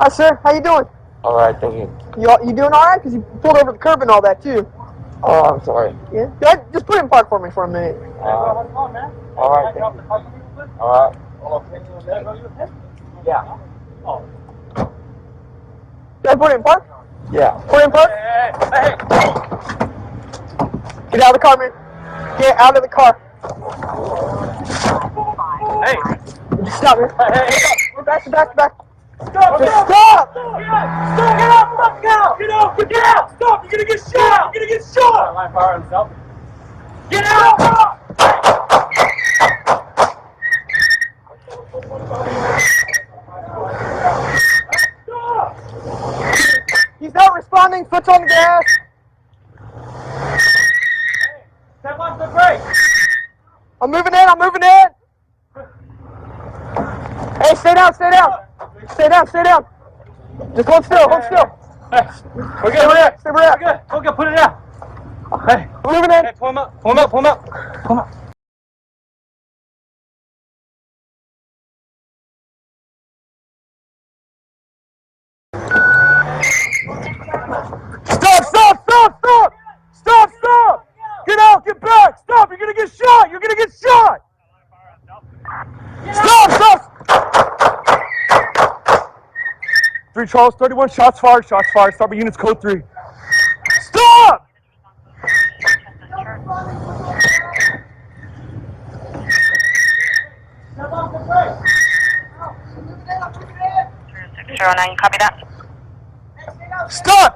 Hi, sir. How you doing? All right, thank you. You doing all right? Because you pulled over the curb and all that, too. Oh, I'm sorry. Yeah? Just put it in park for me for a minute. All right, thank you. All right. Yeah. Did I put it in park? Yeah. Put it in park? Hey. Get out of the car, man. Get out of the car. Hey. Stop, man. Hey. We're back. Stop! Stop! Just Stop! stop! Stop! Get out! Fuck, get out! Get out! Get out! Stop! You're gonna get shot! You're gonna get shot! My fire himself. Get out! He's not responding. Foot's on the gas. Step on the brake! I'm moving in. Hey, stay down. Stay down. Just hold still. Hey, we're good. Stay where you're at. Good. Okay, put it down. Hey, I'm moving in. hey, pull him up. Stop! Get out, get back! Stop! You're gonna get shot! Stop! 3 Charles, 31, shots fired. Start by units code 3. Stop! Step off the brake! 609, copy that. Stop!